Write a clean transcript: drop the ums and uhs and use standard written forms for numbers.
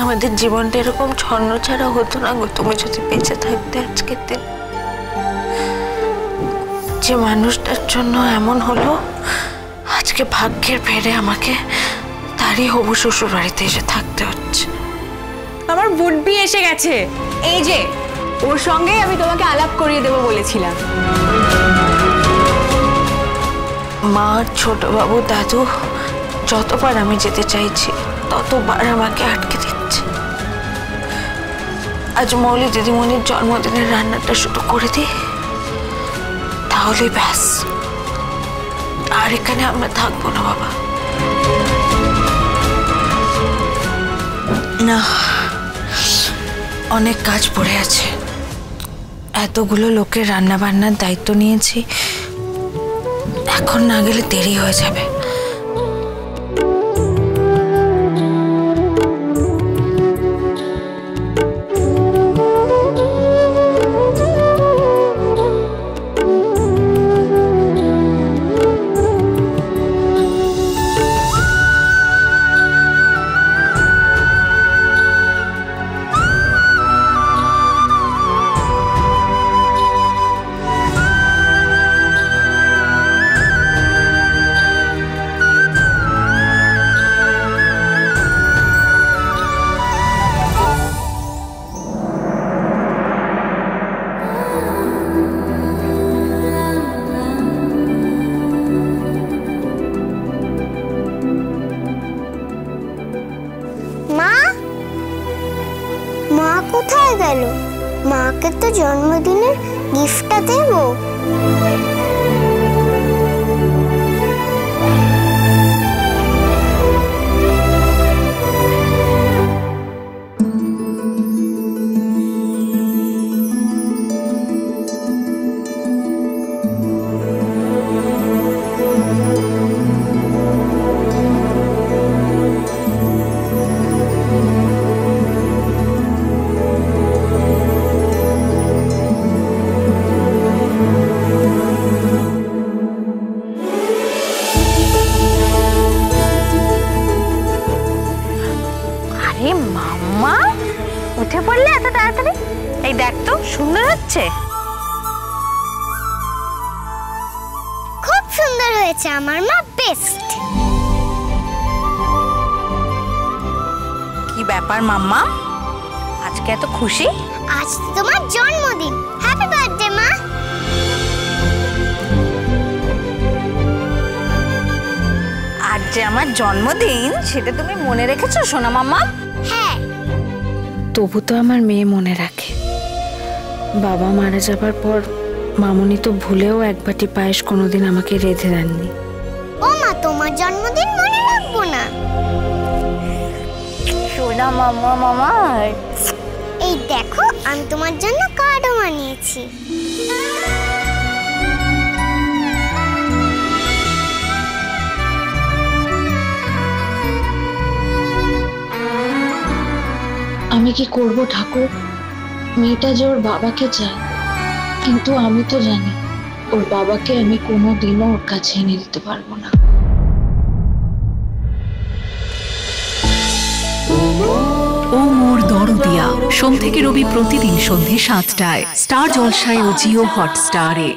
আমাদের জীবনটা এরকম ছন্ন ছাড়া হতো না গো, তুমি যদি বেঁচে থাকতে আজকের দিন। যে মানুষটার জন্য এমন হলো, আজকে ভাগ্যের ফেরে আমাকে তারই হবু শ্বশুর বাড়িতে এসে থাকতে হচ্ছে। আমার বুডবি এসে গেছে, এই যে ওর সঙ্গে আমি তোমাকে আলাপ করিয়ে দেবো বলেছিলাম। মা, ছোট বাবু, দাদু যতবার আমি যেতে চাইছি ততবার আমাকে আটকে দিচ্ছে। আজ মৌলি দিদিমণির জন্মদিনের রান্নাটা শুরু করে দিই, তাহলে ব্যাস, আর এখানে আমরা থাকবো না বাবা। না, অনেক কাজ পড়ে আছে। এতগুলো লোকের রান্না বান্নার দায়িত্ব নিয়েছি, এখন না গেলে দেরি হয়ে যাবে। মা কোথায় গেল? মাকে তো জন্মদিনের গিফটটা দেব। মাম্মা, উঠে পড়লে এত তাড়াতাড়ি? এই দেখ তো, সুন্দর হচ্ছে। খুব সুন্দর হয়েছে, আমার মা বেস্ট। কি ব্যাপার মাম্মা, আজকে এত খুশি? আজ তোমার জন্মদিন, হ্যাপি বার্থডে মা। আজ যে আমার জন্মদিন, সেটা তুমি মনে রেখেছো সোনা মাম্মা? হ্যাঁ। তবু তো আমার মেয়ে মনে রাখে। বাবা মারা যাবার পর মামুনি তো ভুলেও এক বাটি পায়েস কোনোদিন আমাকে রেঁধে দেননি। ও মা, তোমার জন্মদিন মনে রাখবো না? সোনা মাম্মা, মামা এই দেখো, আমি তোমার জন্য কার্ডও বানিয়েছি। আমি কি করব ঠাকুর? মেয়েটা যে ওর বাবাকে চায়, কিন্তু আমি তো জানি ওর বাবাকে আমি কোনোদিনও ওর কাছে এনে দিতে পারবো না। ও মোর দরদিয়া, সোম থেকে রবি প্রতিদিন সন্ধ্যে ৭টায় স্টার জলসায় ও জিও হটস্টারে।